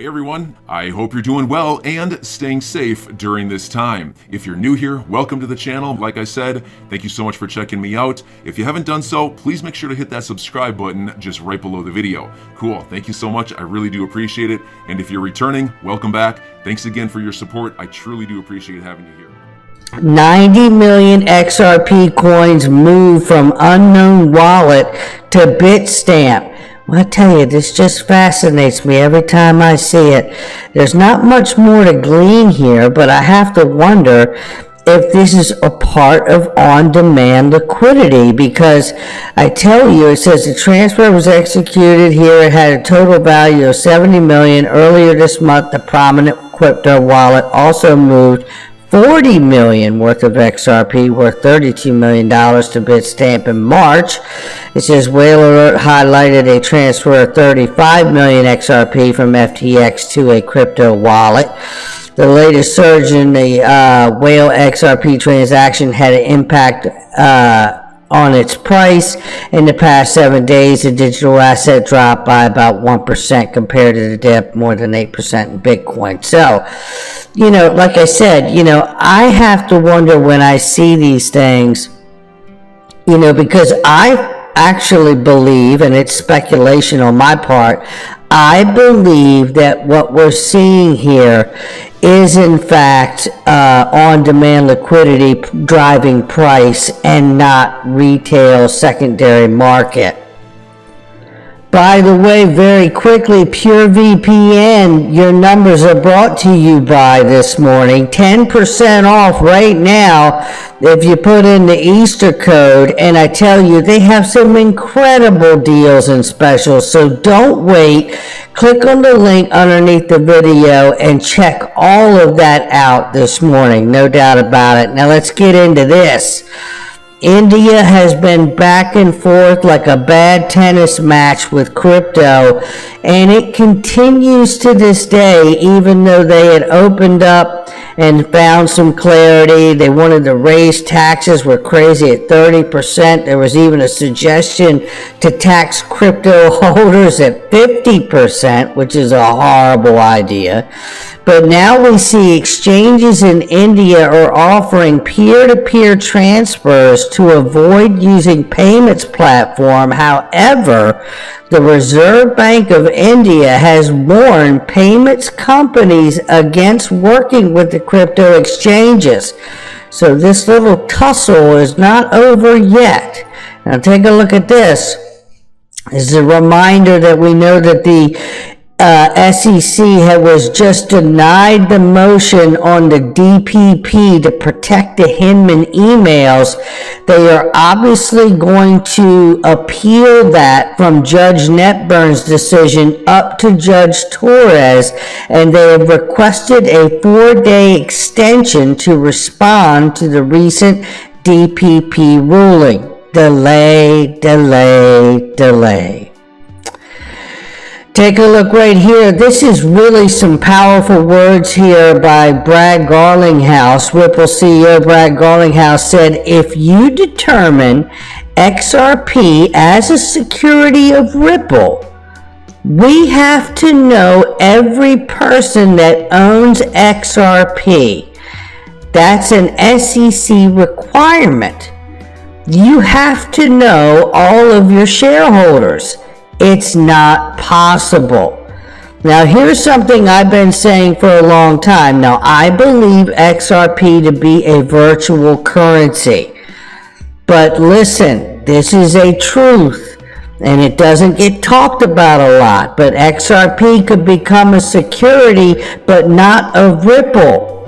Hey everyone, I hope you're doing well and staying safe during this time. If you're new here, welcome to the channel. Like I said, thank you so much for checking me out. If you haven't done so, please make sure to hit that subscribe button just right below the video. Cool, thank you so much. I really do appreciate it. And if you're returning, welcome back. Thanks again for your support. I truly do appreciate having you here. 90 million XRP coins moved from unknown wallet to Bitstamp. Well, I tell you, this just fascinates me every time I see it. There's not much more to glean here, but I have to wonder if this is a part of on-demand liquidity, because I tell you, it says the transfer was executed here. It had a total value of 70 million. Earlier this month, the prominent crypto wallet also moved 40 million worth of XRP, worth $32 million to Bitstamp in March. It says Whale Alert highlighted a transfer of 35 million XRP from FTX to a crypto wallet. The latest surge in the Whale XRP transaction had an impact on its price. In the past 7 days, the digital asset dropped by about 1% compared to the dip, more than 8% in Bitcoin. So, like I said, I have to wonder when I see these things, because I actually believe, and it's speculation on my part, I believe that what we're seeing here is in fact on-demand liquidity driving price and not retail secondary market. By the way, very quickly, PureVPN, your numbers are brought to you by this morning. 10% off right now if you put in the Easter code. And I tell you, they have some incredible deals and specials. So don't wait. Click on the link underneath the video and check all of that out this morning. No doubt about it. Now let's get into this. India has been back and forth like a bad tennis match with crypto, and it continues to this day, even though they had opened up and found some clarity. They wanted to raise taxes, were crazy at 30%. There was even a suggestion to tax crypto holders at 50%, which is a horrible idea. But now we see exchanges in India are offering peer-to-peer transfers to avoid using payments platform. However, the Reserve Bank of India has warned payments companies against working with the crypto exchanges. So this little tussle is not over yet. Now take a look at this. This is a reminder that we know that the SEC was just denied the motion on the DPP to protect the Hinman emails. They are obviously going to appeal that from Judge Netburn's decision up to Judge Torres, and they have requested a 4-day extension to respond to the recent DPP ruling. Delay, delay, delay. Take a look right here. This is really some powerful words here by Brad Garlinghouse. Ripple CEO Brad Garlinghouse said, if you determine XRP as a security of Ripple, we have to know every person that owns XRP. That's an SEC requirement. You have to know all of your shareholders. It's not possible. Now, here's something I've been saying for a long time. Now, I believe XRP to be a virtual currency. But listen, this is a truth, and it doesn't get talked about a lot. But XRP could become a security, but not of Ripple.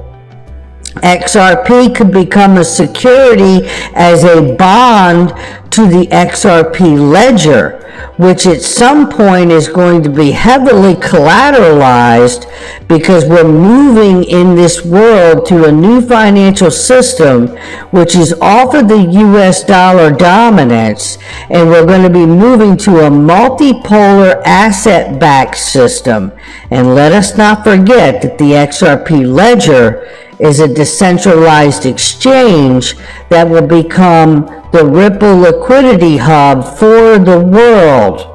XRP could become a security as a bond to the XRP ledger, which at some point is going to be heavily collateralized, because we're moving in this world to a new financial system which is off of the US dollar dominance, and we're going to be moving to a multipolar asset-backed system. And let us not forget that the XRP ledger is a decentralized exchange that will become the Ripple liquidity hub for the world.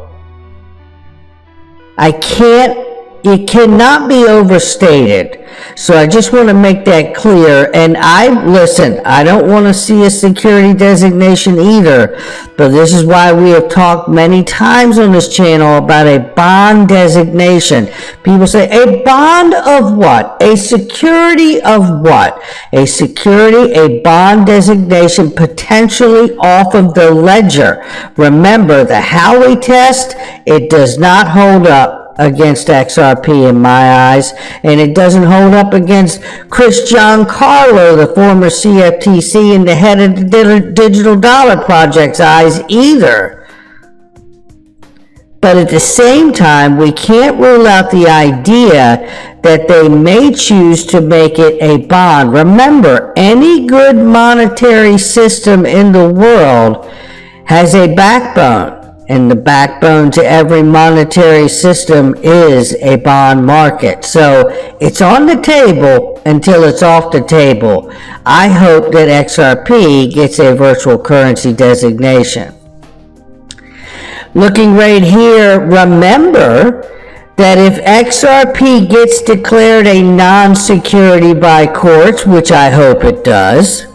I can't It cannot be overstated. So I just want to make that clear. And listen, I don't want to see a security designation either, but this is why we have talked many times on this channel about a bond designation. People say, a bond of what? A security of what? A security, a bond designation potentially off of the ledger. Remember, the Howey test, it does not hold up against XRP in my eyes, and it doesn't hold up against Chris Giancarlo, the former CFTC and the head of the Digital Dollar Project's eyes either. But at the same time, we can't rule out the idea that they may choose to make it a bond. Remember, any good monetary system in the world has a backbone. And the backbone to every monetary system is a bond market. So it's on the table until it's off the table. I hope that XRP gets a virtual currency designation. Looking right here, remember that if XRP gets declared a non-security by courts, which I hope it does,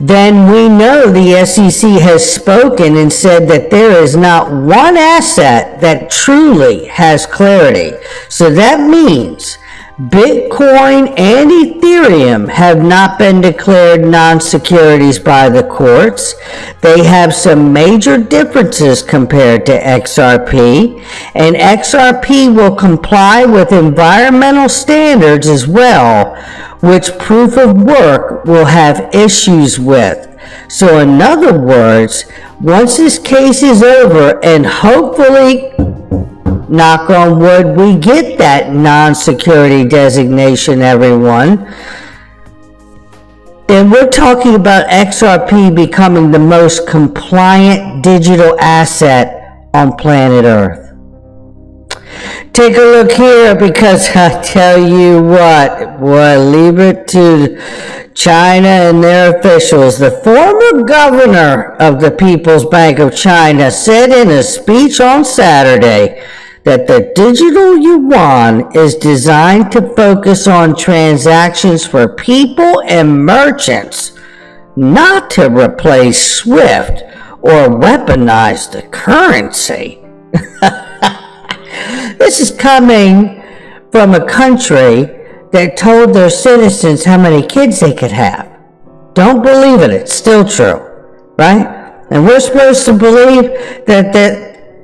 then we know the SEC has spoken and said that there is not one asset that truly has clarity. So that means Bitcoin and Ethereum have not been declared non-securities by the courts. They have some major differences compared to XRP, and XRP will comply with environmental standards as well, which proof of work will have issues with. So in other words, once this case is over and hopefully, knock on wood, we get that non-security designation, everyone, then we're talking about XRP becoming the most compliant digital asset on planet Earth. Take a look here, because I tell you what, boy, leave it to China and their officials. The former governor of the People's Bank of China said in a speech on Saturday that the digital yuan is designed to focus on transactions for people and merchants, not to replace SWIFT or weaponize the currency. This is coming from a country that told their citizens how many kids they could have. Don't believe it, it's still true, right? And we're supposed to believe that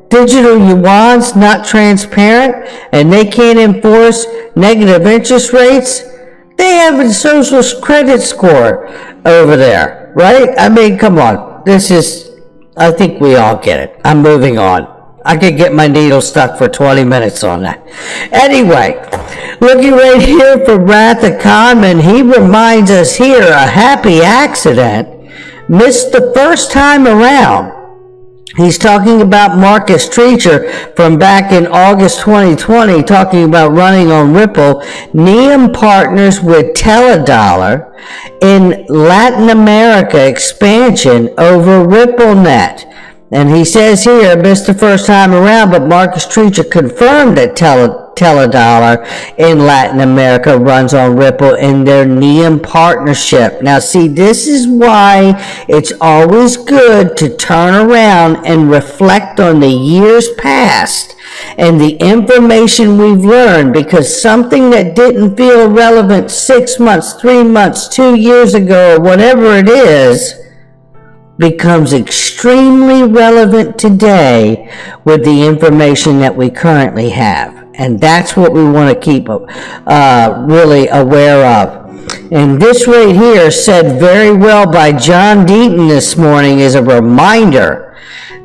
digital yuan's not transparent and they can't enforce negative interest rates. They have a social credit score over there, right? I mean, come on. I think we all get it. I'm moving on. I could get my needle stuck for 20 minutes on that. Anyway, looking right here for Wrath of Conman, he reminds us here a happy accident missed the first time around. He's talking about Marcus Treacher from back in August 2020, talking about running on Ripple. Neum partners with Teledollar in Latin America expansion over RippleNet. And he says here, missed the first time around, but Marcus Treacher confirmed that Teledollar in Latin America runs on Ripple in their Neum partnership. Now, see, this is why it's always good to turn around and reflect on the years past and the information we've learned, because something that didn't feel relevant 6 months, 3 months, 2 years ago, or whatever it is, becomes extremely relevant today with the information that we currently have. And that's what we want to keep really aware of. And this right here, said very well by John Deaton this morning, is a reminder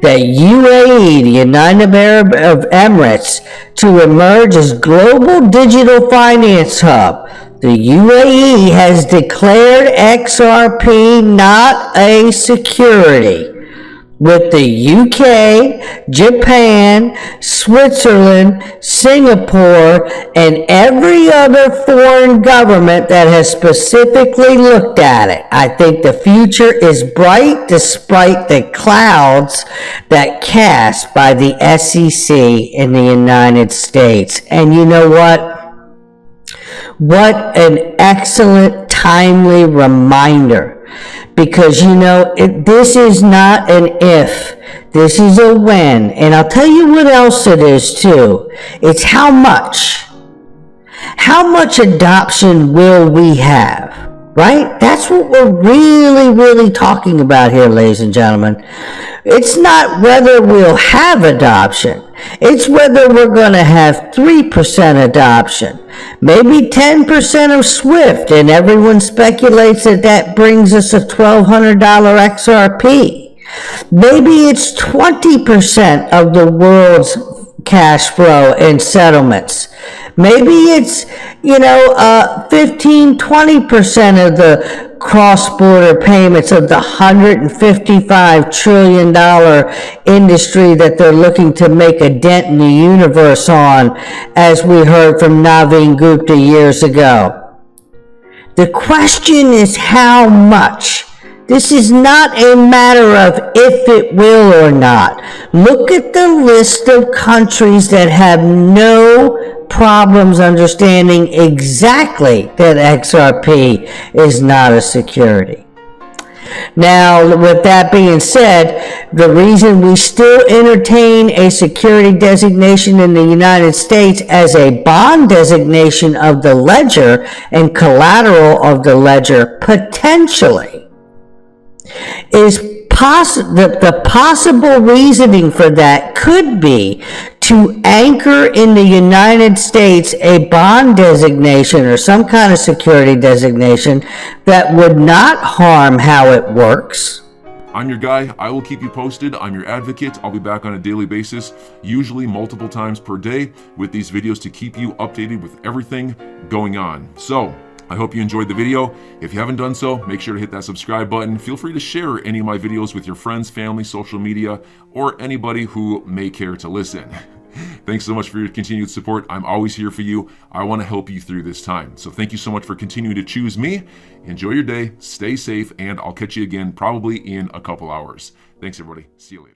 that UAE, the United Arab Emirates, to emerge as global digital finance hub. The UAE has declared XRP not a security. with the UK, Japan, Switzerland, Singapore, and every other foreign government that has specifically looked at it. I think the future is bright despite the clouds that cast by the SEC in the United States. And you know what? What an excellent, timely reminder. Because, you know, this is not an if. This is a when. And I'll tell you what else it is, too. It's how much. How much adoption will we have? Right? That's what we're really talking about here, ladies and gentlemen. It's not whether we'll have adoption. It's whether we're going to have 3% adoption. Maybe 10% of SWIFT, and everyone speculates that that brings us a $1,200 XRP. Maybe it's 20% of the world's cash flow and settlements. Maybe it's, 15, 20% of the cross-border payments of the $155 trillion industry that they're looking to make a dent in the universe on, as we heard from Naveen Gupta years ago. The question is how much. This is not a matter of if it will or not. Look at the list of countries that have no problems understanding exactly that XRP is not a security. Now, with that being said, the reason we still entertain a security designation in the United States as a bond designation of the ledger and collateral of the ledger potentially is the possible reasoning for that could be to anchor in the United States a bond designation or some kind of security designation that would not harm how it works. I'm your guy. I will keep you posted. I'm your advocate. I'll be back on a daily basis, usually multiple times per day, with these videos to keep you updated with everything going on. So, I hope you enjoyed the video. If you haven't done so, make sure to hit that subscribe button. Feel free to share any of my videos with your friends, family, social media, or anybody who may care to listen. Thanks so much for your continued support. I'm always here for you. I want to help you through this time. So thank you so much for continuing to choose me. Enjoy your day, stay safe, and I'll catch you again probably in a couple hours. Thanks, everybody. See you later.